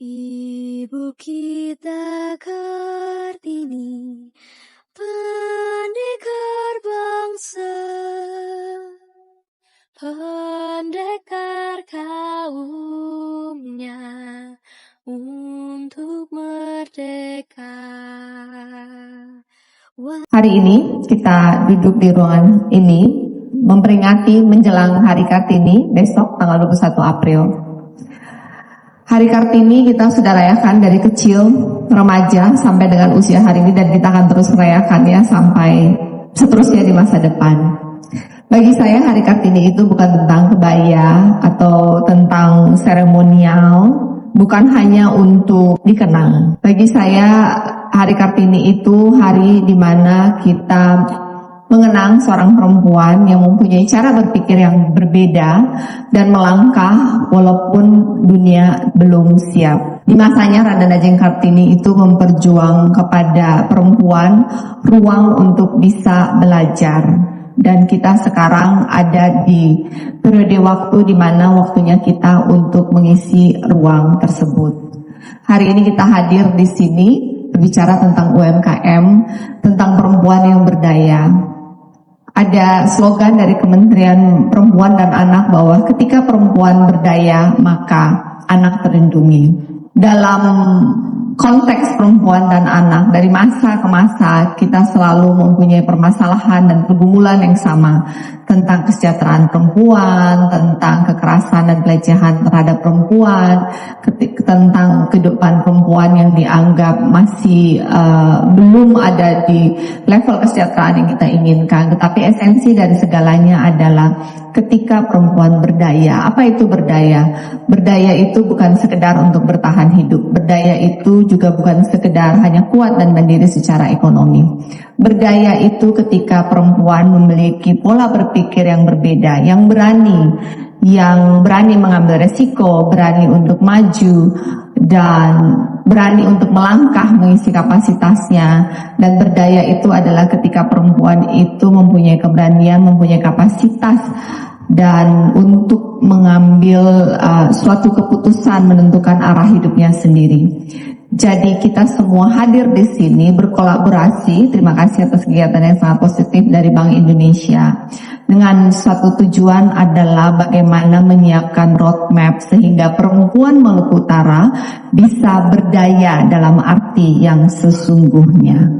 Ibu kita Kartini, pendekar bangsa, pendekar kaumnya untuk merdeka. Hari ini kita duduk di ruangan ini memperingati menjelang Hari Kartini besok tanggal 21 April. Hari Kartini kita sudah rayakan dari kecil, remaja, sampai dengan usia hari ini, dan kita akan terus merayakannya sampai seterusnya di masa depan. Bagi saya Hari Kartini itu bukan tentang kebaya atau tentang seremonial, bukan hanya untuk dikenang. Bagi saya Hari Kartini itu hari di mana kita mengenang seorang perempuan yang mempunyai cara berpikir yang berbeda dan melangkah walaupun dunia belum siap. Di masanya Raden Ajeng Kartini itu memperjuang kepada perempuan ruang untuk bisa belajar. Dan kita sekarang ada di periode waktu di mana waktunya kita untuk mengisi ruang tersebut. Hari ini kita hadir di sini berbicara tentang UMKM, tentang perempuan yang berdaya. Ada slogan dari Kementerian Perempuan dan Anak bahwa ketika perempuan berdaya maka anak terlindungi. Dalam konteks perempuan dan anak, dari masa ke masa kita selalu mempunyai permasalahan dan pergumulan yang sama tentang kesejahteraan perempuan, tentang kekerasan dan pelecehan terhadap perempuan, tentang kehidupan perempuan yang dianggap masih belum ada di level kesejahteraan yang kita inginkan. Tetapi esensi dari segalanya adalah ketika perempuan berdaya. Apa itu berdaya? Berdaya itu bukan sekedar untuk bertahan hidup. Berdaya itu juga bukan sekedar hanya kuat dan mandiri secara ekonomi. Berdaya itu ketika perempuan memiliki pola berpikir yang berbeda, yang berani mengambil resiko, berani untuk maju, dan berani untuk melangkah mengisi kapasitasnya. Dan berdaya itu adalah ketika perempuan itu mempunyai keberanian, mempunyai kapasitas, dan untuk mengambil suatu keputusan menentukan arah hidupnya sendiri. Jadi kita semua hadir di sini berkolaborasi. Terima kasih atas kegiatan yang sangat positif dari Bank Indonesia. Dengan suatu tujuan adalah bagaimana menyiapkan roadmap sehingga perempuan Maluku Utara bisa berdaya dalam arti yang sesungguhnya.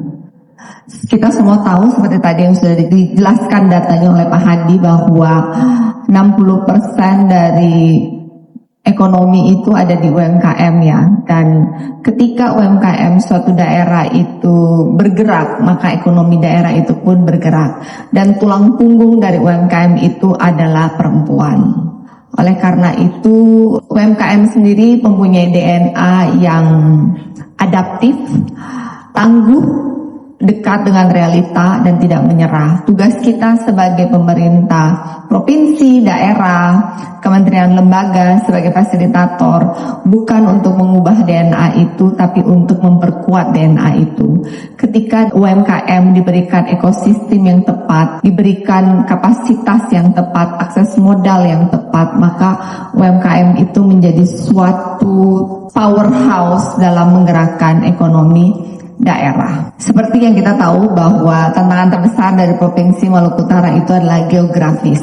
Kita semua tahu seperti tadi yang sudah dijelaskan datanya oleh Pak Hadi bahwa 60% dari ekonomi itu ada di UMKM ya, dan ketika UMKM suatu daerah itu bergerak maka ekonomi daerah itu pun bergerak, dan tulang punggung dari UMKM itu adalah perempuan. Oleh karena itu UMKM sendiri mempunyai DNA yang adaptif, tangguh, dekat dengan realita, dan tidak menyerah. Tugas kita sebagai pemerintah provinsi, daerah, kementerian, lembaga sebagai fasilitator bukan untuk mengubah DNA itu, tapi untuk memperkuat DNA itu. Ketika UMKM diberikan ekosistem yang tepat, diberikan kapasitas yang tepat, akses modal yang tepat, maka UMKM itu menjadi suatu powerhouse dalam menggerakkan ekonomi daerah. Seperti yang kita tahu bahwa tantangan terbesar dari Provinsi Maluku Utara itu adalah geografis.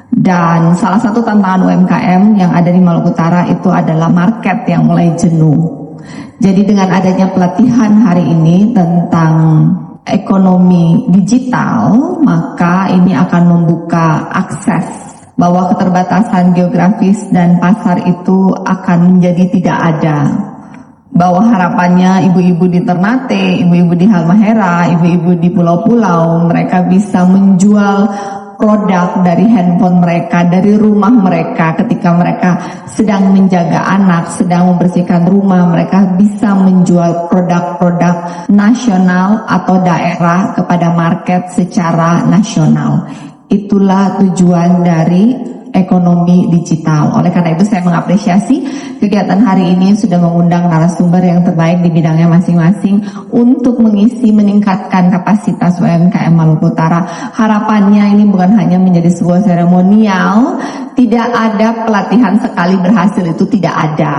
Dan salah satu tantangan UMKM yang ada di Maluku Utara itu adalah market yang mulai jenuh. Jadi dengan adanya pelatihan hari ini tentang ekonomi digital, maka ini akan membuka akses bahwa keterbatasan geografis dan pasar itu akan menjadi tidak ada. Bahwa harapannya ibu-ibu di Ternate, ibu-ibu di Halmahera, ibu-ibu di pulau-pulau, mereka bisa menjual produk dari handphone mereka, dari rumah mereka. Ketika mereka sedang menjaga anak, sedang membersihkan rumah, mereka bisa menjual produk-produk nasional atau daerah kepada market secara nasional. Itulah tujuan dari ekonomi digital. Oleh karena itu saya mengapresiasi kegiatan hari ini sudah mengundang narasumber yang terbaik di bidangnya masing-masing untuk mengisi, meningkatkan kapasitas UMKM Maluku Utara. Harapannya ini bukan hanya menjadi sebuah seremonial, tidak ada pelatihan sekali berhasil, itu tidak ada.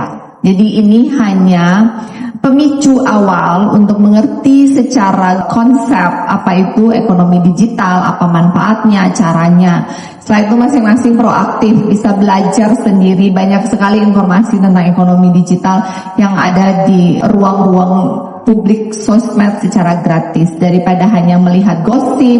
Jadi ini hanya pemicu awal untuk mengerti secara konsep apa itu ekonomi digital, apa manfaatnya, caranya. Setelah itu masing-masing proaktif, bisa belajar sendiri. Banyak sekali informasi tentang ekonomi digital yang ada di ruang-ruang publik sosmed secara gratis, daripada hanya melihat gosip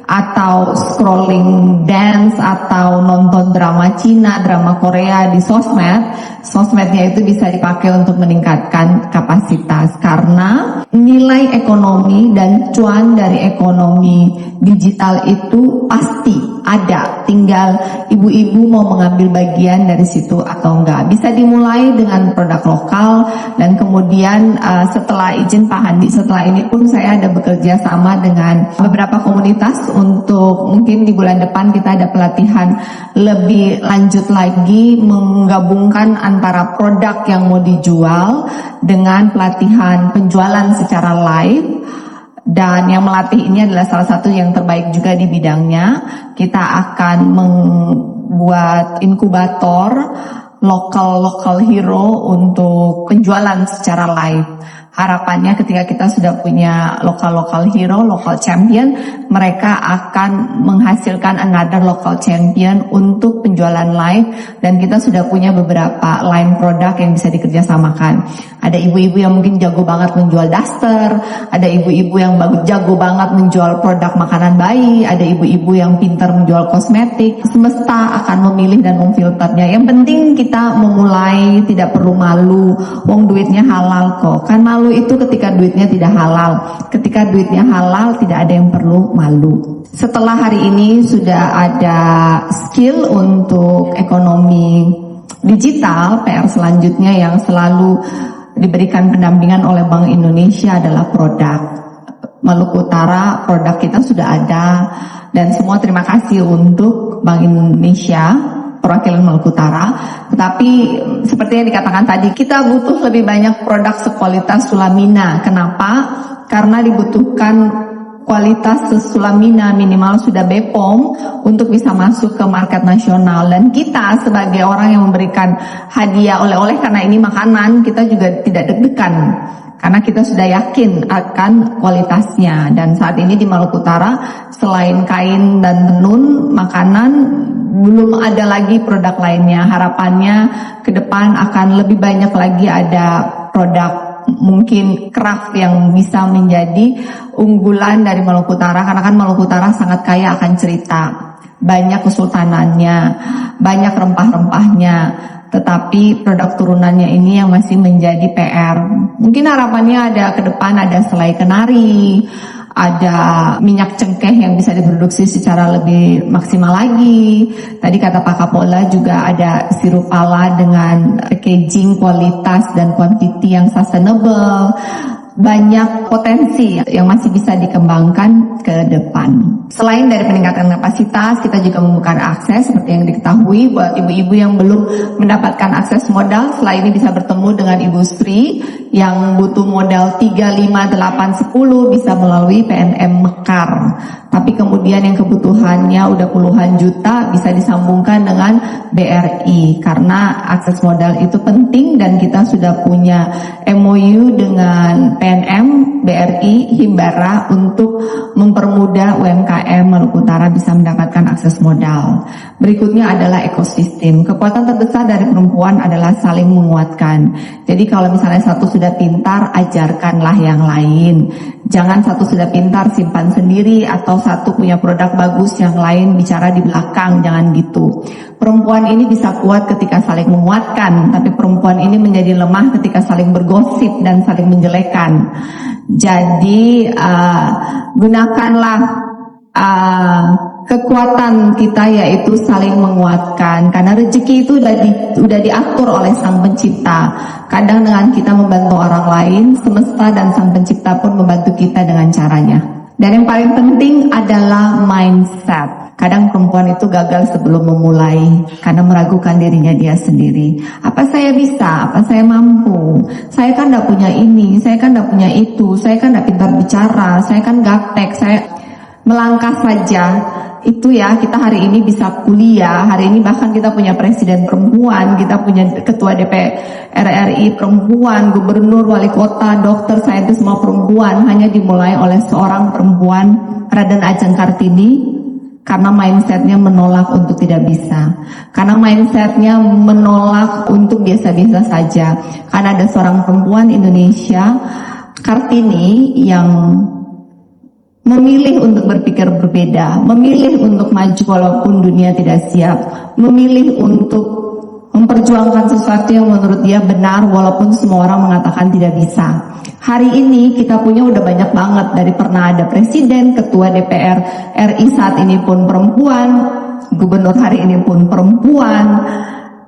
atau scrolling dance atau nonton drama Cina, drama Korea di sosmed. Sosmednya itu bisa dipakai untuk meningkatkan kapasitas, karena nilai ekonomi dan cuan dari ekonomi digital itu pasti ada, tinggal ibu-ibu mau mengambil bagian dari situ atau enggak. Bisa dimulai dengan produk lokal, dan kemudian setelah izin Pak Handi, setelah ini pun saya ada bekerja sama dengan beberapa komunitas untuk mungkin di bulan depan kita ada pelatihan lebih lanjut lagi, menggabungkan antara produk yang mau dijual dengan pelatihan penjualan secara live. Dan yang melatih ini adalah salah satu yang terbaik juga di bidangnya. Kita akan membuat inkubator local hero untuk penjualan secara live. Harapannya ketika kita sudah punya local hero, local champion, mereka akan menghasilkan another local champion untuk penjualan live, dan kita sudah punya beberapa line produk yang bisa dikerjasamakan. Ada ibu-ibu yang mungkin jago banget menjual daster, ada ibu-ibu yang jago banget menjual produk makanan bayi, ada ibu-ibu yang pintar menjual kosmetik. Semesta akan memilih dan memfilternya. Yang penting kita memulai, tidak perlu malu. Wong duitnya halal kok. Kan malu itu ketika duitnya tidak halal. Ketika duitnya halal tidak ada yang perlu malu. Setelah hari ini sudah ada skill untuk ekonomi digital, PR selanjutnya yang selalu diberikan pendampingan oleh Bank Indonesia adalah produk. Maluku Utara, produk kita sudah ada, dan semua terima kasih untuk Bank Indonesia, perwakilan Maluku Utara. Tetapi seperti yang dikatakan tadi, kita butuh lebih banyak produk sekualitas Sulamina. Kenapa? Karena dibutuhkan kualitas Sulamina minimal sudah BPOM untuk bisa masuk ke market nasional. Dan kita sebagai orang yang memberikan hadiah oleh-oleh, karena ini makanan, kita juga tidak deg-degan, karena kita sudah yakin akan kualitasnya. Dan saat ini di Maluku Utara, selain kain dan tenun, makanan, belum ada lagi produk lainnya. Harapannya ke depan akan lebih banyak lagi ada produk mungkin craft yang bisa menjadi unggulan dari Maluku Utara, karena kan Maluku Utara sangat kaya akan cerita, banyak kesultanannya, banyak rempah-rempahnya, tetapi produk turunannya ini yang masih menjadi PR. Mungkin harapannya ada ke depan ada selai kenari, ada minyak cengkeh yang bisa diproduksi secara lebih maksimal lagi. Tadi kata Pak Kapolda juga ada sirup pala dengan packaging kualitas dan quantity yang sustainable. Banyak potensi yang masih bisa dikembangkan ke depan. Selain dari peningkatan kapasitas, kita juga membuka akses seperti yang diketahui buat ibu-ibu yang belum mendapatkan akses modal. Setelah ini bisa bertemu dengan Ibu Sri yang butuh modal 3, 5, 8, 10 bisa melalui PNM Mekar. Tapi kemudian yang kebutuhannya udah puluhan juta bisa disambungkan dengan BRI, karena akses modal itu penting, dan kita sudah punya MOU dengan PNM, BRI, Himbara untuk mempermudah UMKM Maluku Utara bisa mendapatkan akses modal. Berikutnya adalah ekosistem. Kekuatan terbesar dari perempuan adalah saling menguatkan. Jadi kalau misalnya satu sudah pintar, ajarkanlah yang lain. Jangan satu sudah pintar simpan sendiri, atau satu punya produk bagus yang lain bicara di belakang. Jangan gitu. Perempuan ini bisa kuat ketika saling menguatkan, tapi perempuan ini menjadi lemah ketika saling bergosip dan saling menjelekan. Jadi gunakanlah kekuatan kita, yaitu saling menguatkan, karena rezeki itu udah diatur oleh Sang Pencipta. Kadang dengan kita membantu orang lain, semesta dan Sang Pencipta pun membantu kita dengan caranya. Dan yang paling penting adalah mindset. Kadang perempuan itu gagal sebelum memulai karena meragukan dirinya dia sendiri. Apa saya bisa? Apa saya mampu? Saya kan gak punya ini, saya kan gak punya itu, saya kan gak pintar bicara, saya kan gaptek, Melangkah saja itu ya, kita hari ini bisa kuliah, hari ini bahkan kita punya presiden perempuan, kita punya ketua DPR RI perempuan, gubernur, wali kota, dokter, saintis, semua perempuan, hanya dimulai oleh seorang perempuan, Raden Ajeng Kartini, karena mindsetnya menolak untuk tidak bisa, karena mindsetnya menolak untuk biasa-biasa saja, karena ada seorang perempuan Indonesia, Kartini, yang memilih untuk berpikir berbeda, memilih untuk maju walaupun dunia tidak siap, memilih untuk memperjuangkan sesuatu yang menurut dia benar walaupun semua orang mengatakan tidak bisa. Hari ini kita punya udah banyak banget, dari pernah ada presiden, ketua DPR RI saat ini pun perempuan, gubernur hari ini pun perempuan,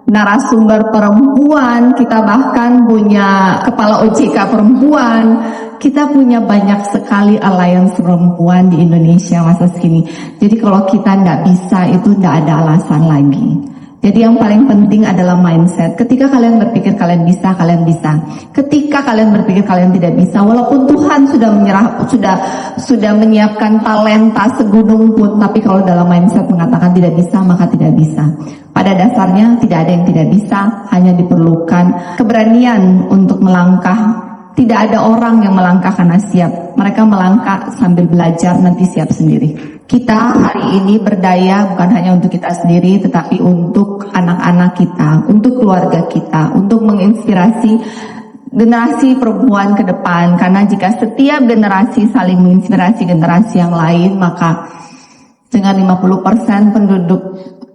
narasumber perempuan, kita bahkan punya kepala OJK perempuan, kita punya banyak sekali alliance perempuan di Indonesia masa kini. Jadi kalau kita tidak bisa itu tidak ada alasan lagi. Jadi yang paling penting adalah mindset. Ketika kalian berpikir kalian bisa, kalian bisa. Ketika kalian berpikir kalian tidak bisa, walaupun Tuhan sudah menyiapkan talenta segunung pun, tapi kalau dalam mindset mengatakan tidak bisa, maka tidak bisa. Pada dasarnya tidak ada yang tidak bisa, hanya diperlukan keberanian untuk melangkah. Tidak ada orang yang melangkah karena siap. Mereka melangkah sambil belajar, nanti siap sendiri. Kita hari ini berdaya bukan hanya untuk kita sendiri, tetapi untuk anak-anak kita, untuk keluarga kita, untuk menginspirasi generasi perempuan ke depan. Karena jika setiap generasi saling menginspirasi generasi yang lain, maka dengan 50% penduduk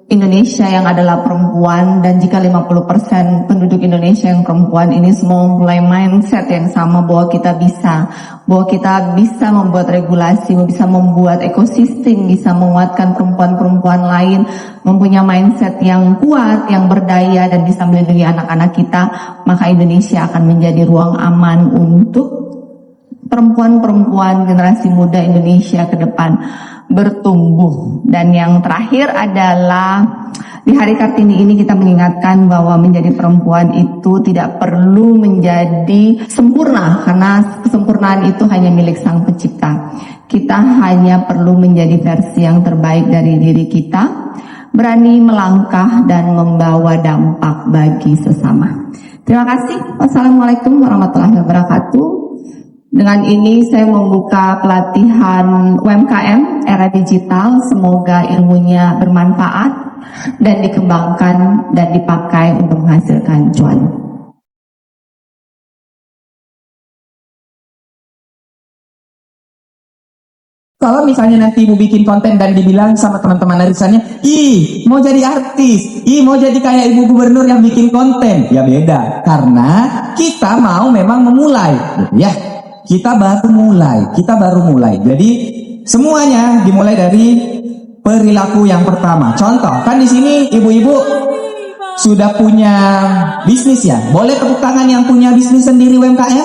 Indonesia yang adalah perempuan, dan jika 50% penduduk Indonesia yang perempuan, ini semua mulai mindset yang sama bahwa kita bisa membuat regulasi, bisa membuat ekosistem, bisa menguatkan perempuan-perempuan lain, mempunyai mindset yang kuat, yang berdaya, dan bisa melindungi anak-anak kita, maka Indonesia akan menjadi ruang aman untuk perempuan-perempuan generasi muda Indonesia ke depan bertumbuh. Dan yang terakhir adalah di Hari Kartini ini kita mengingatkan bahwa menjadi perempuan itu tidak perlu menjadi sempurna, karena kesempurnaan itu hanya milik Sang Pencipta. Kita hanya perlu menjadi versi yang terbaik dari diri kita, berani melangkah dan membawa dampak bagi sesama. Terima kasih. Wassalamualaikum warahmatullahi wabarakatuh. Dengan ini saya membuka pelatihan UMKM era digital. Semoga ilmunya bermanfaat dan dikembangkan dan dipakai untuk menghasilkan cuan. Kalau misalnya nanti ibu bikin konten dan dibilang sama teman-teman arisannya, ih mau jadi artis, ih mau jadi kayak ibu gubernur yang bikin konten, ya beda. Karena kita mau memang memulai, ya. Kita baru mulai. Jadi semuanya dimulai dari perilaku yang pertama. Contoh, kan di sini ibu-ibu sudah punya bisnis ya. Boleh tepuk tangan yang punya bisnis sendiri UMKM?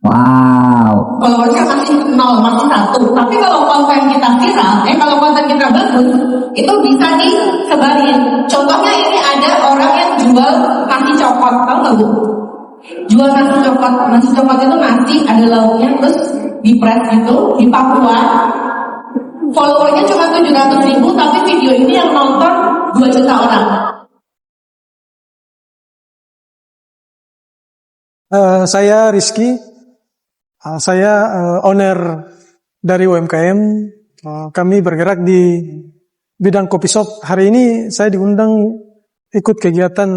Wow. Followersnya masih 0, masih 1. Tapi kalau konten kita viral, kalau konten kita bagus, itu bisa disebarin. Contohnya ini ada orang yang jual nasi coklat, tahu nggak Bu? Jual nasi coklat itu nasi ada lauknya, terus di-press gitu di Papua. Followernya cuma 700.000, tapi video ini yang nonton 2 juta orang. Saya Rizky, saya owner dari UMKM. Kami bergerak di bidang kopi shop. Hari ini saya diundang ikut kegiatan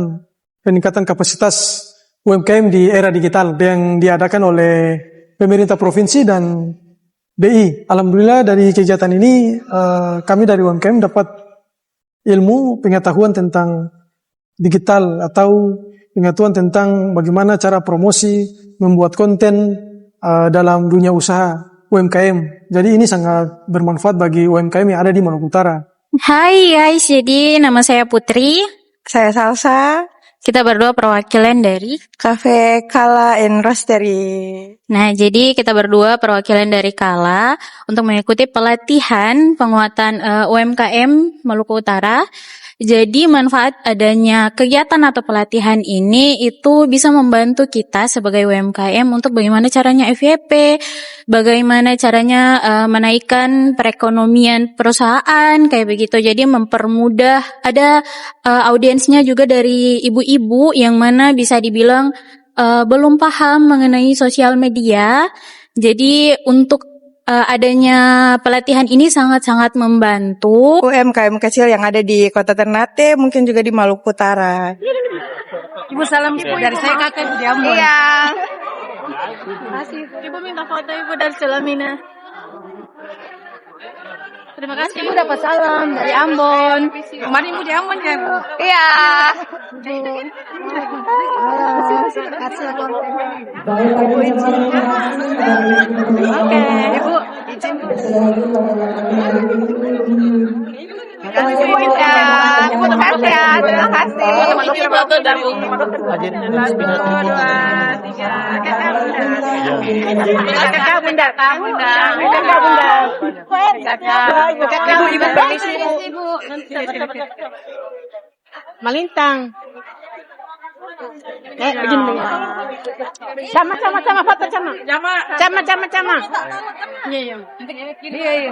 peningkatan kapasitas UMKM di era digital yang diadakan oleh pemerintah provinsi dan BI. Alhamdulillah dari kegiatan ini kami dari UMKM dapat ilmu pengetahuan tentang digital atau pengetahuan tentang bagaimana cara promosi, membuat konten dalam dunia usaha UMKM. Jadi ini sangat bermanfaat bagi UMKM yang ada di Maluku Utara. Hai guys, jadi nama saya Putri. Saya Salsa. Kita berdua perwakilan dari Cafe Kala and Roastery. Nah, jadi kita berdua perwakilan dari Kala untuk mengikuti pelatihan penguatan UMKM Maluku Utara. Jadi manfaat adanya kegiatan atau pelatihan ini itu bisa membantu kita sebagai UMKM untuk bagaimana caranya FYP, bagaimana caranya menaikkan perekonomian perusahaan kayak begitu. Jadi mempermudah, ada audiensnya juga dari ibu-ibu yang mana bisa dibilang belum paham mengenai sosial media. Jadi untuk adanya pelatihan ini sangat-sangat membantu. UMKM kecil yang ada di Kota Ternate, mungkin juga di Maluku Utara. Ibu salam dari saya kakak Ibu di Ambon. Iya. Kasih. Ibu minta foto Ibu dari Salamina. Terima kasih. Ibu dapat salam dari Ambon. Kemarin Ibu di Ambon kan? Iya. Oke, Ibu izin. Terima kasih Ibu Indah. Ibu kasih ya. Terima kasih. Ini foto dari Kakak Bunda. Ibu permisi Ibu. Malintang. Begini. Sama foto sama. Sama. Iya. Berdiri.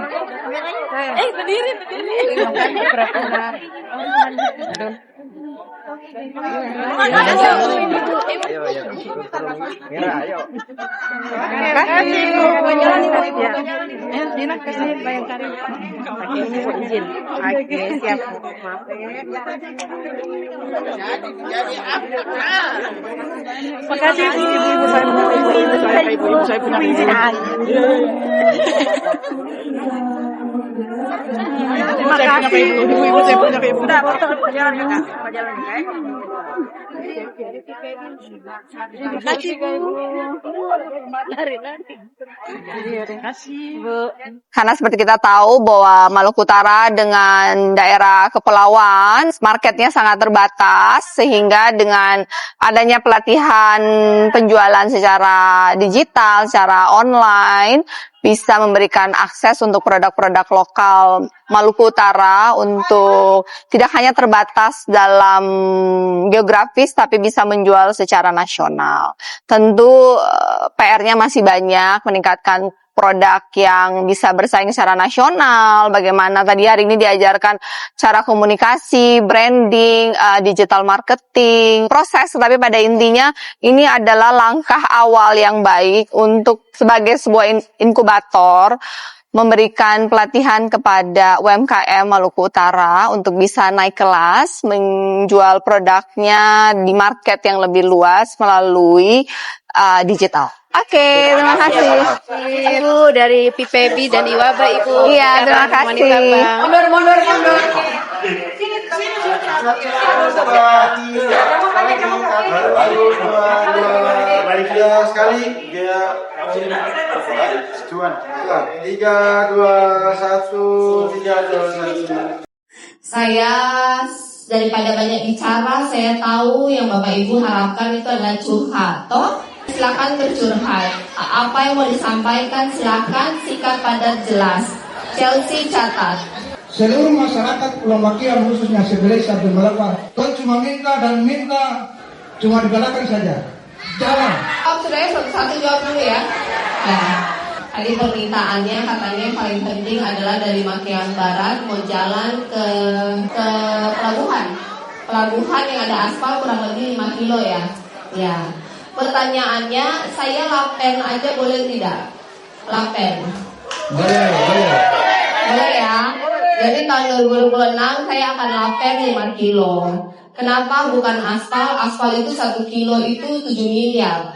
Saya punya izin. Terima kasih ibu saya punya ibu. Udah foto jalan juga. Terima kasih ibu. Terima kasih ibu. Karena seperti kita tahu bahwa Maluku Utara dengan daerah kepulauan, marketnya sangat terbatas, sehingga dengan adanya pelatihan penjualan secara digital, secara online, bisa memberikan akses untuk produk-produk lokal Maluku Utara untuk tidak hanya terbatas dalam geografis, tapi bisa menjual secara nasional. Tentu PR-nya masih banyak, meningkatkan produk yang bisa bersaing secara nasional, bagaimana tadi hari ini diajarkan cara komunikasi, branding, digital marketing, proses, tapi pada intinya ini adalah langkah awal yang baik untuk sebagai sebuah inkubator memberikan pelatihan kepada UMKM Maluku Utara untuk bisa naik kelas, menjual produknya di market yang lebih luas melalui digital. Oke, terima kasih. Ibu dari PPB dan Iwaba Ibu. Iya, terima kasih. Mundur. Sekali dia 3, 2, 1. Saya daripada banyak bicara, saya tahu yang Bapak Ibu harapkan itu adalah curhat. Toh, silakan bercurhat. Apa yang mau disampaikan silakan, sikat padat jelas. Chelsea catat. Seluruh masyarakat Pulau Makian khususnya Sebelai Sabtu Melaka, Tuhan cuma minta, cuma digalakan saja. Jalan. Saudara satu-satu jawab dulu ya. Tadi permintaannya katanya yang paling penting adalah dari Makian Barat mau jalan ke pelabuhan yang ada aspal kurang lebih 5 kilo ya. Ya. Pertanyaannya, saya lapen aja boleh tidak? Lapen. Boleh ya. Jadi tahun 2026 saya akan lapen 5 kilo. Kenapa bukan aspal? Aspal itu 1 kilo itu 7 miliar.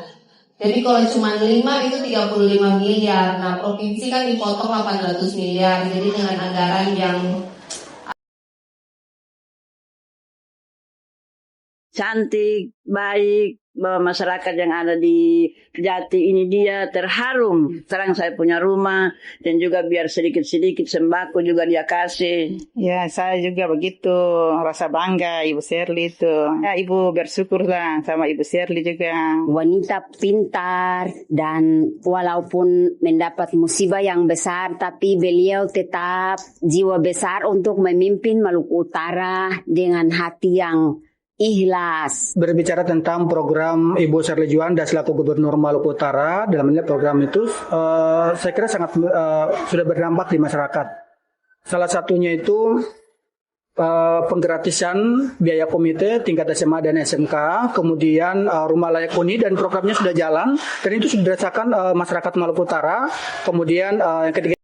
Jadi kalau cuma 5 itu 35 miliar. Nah, provinsi kan dipotong 800 miliar. Jadi dengan anggaran yang cantik, baik, bahwa masyarakat yang ada di Jati ini dia terharu. Sekarang saya punya rumah dan juga biar sedikit-sedikit sembako juga dia kasih. Ya, saya juga begitu. Rasa bangga Ibu Shirley itu. Ya, Ibu bersyukurlah sama Ibu Shirley juga. Wanita pintar dan walaupun mendapat musibah yang besar, tapi beliau tetap jiwa besar untuk memimpin Maluku Utara dengan hati yang ikhlas. Berbicara tentang program Ibu Shirley Juanda selaku Gubernur Maluku Utara, dalam program itu saya kira sangat sudah berdampak di masyarakat. Salah satunya itu penggratisan biaya komite tingkat SMA dan SMK, kemudian rumah layak huni dan programnya sudah jalan dan itu sudah dirasakan masyarakat Maluku Utara. Kemudian yang ketiga.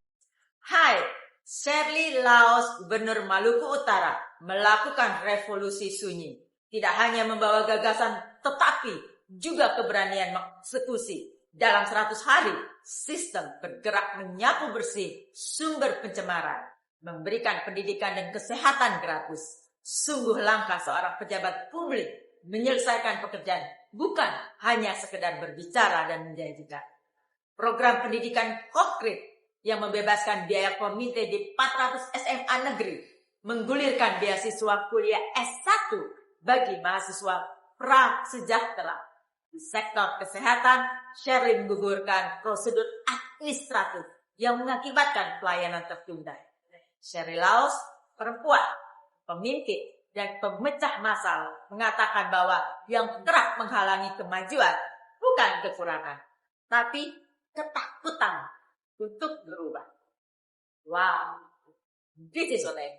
Hai, Shirley Laos, Gubernur Maluku Utara, melakukan revolusi sunyi. Tidak hanya membawa gagasan, tetapi juga keberanian mengeksekusi. Dalam 100 hari, sistem bergerak menyapu bersih sumber pencemaran, memberikan pendidikan dan kesehatan gratis. Sungguh langkah seorang pejabat publik menyelesaikan pekerjaan, bukan hanya sekedar berbicara dan menjanjikan. Program pendidikan konkret yang membebaskan biaya komite di 400 SMA negeri, menggulirkan beasiswa kuliah S1 bagi mahasiswa prasejahtera. Di sektor kesehatan, Shirley menggugurkan prosedur administratif yang mengakibatkan pelayanan tertunda. Shirley Laos, perempuan, pemimpin, dan pemecah masalah, mengatakan bahwa yang kerap menghalangi kemajuan bukan kekurangan, tapi ketakutan untuk berubah. Wow, this is what I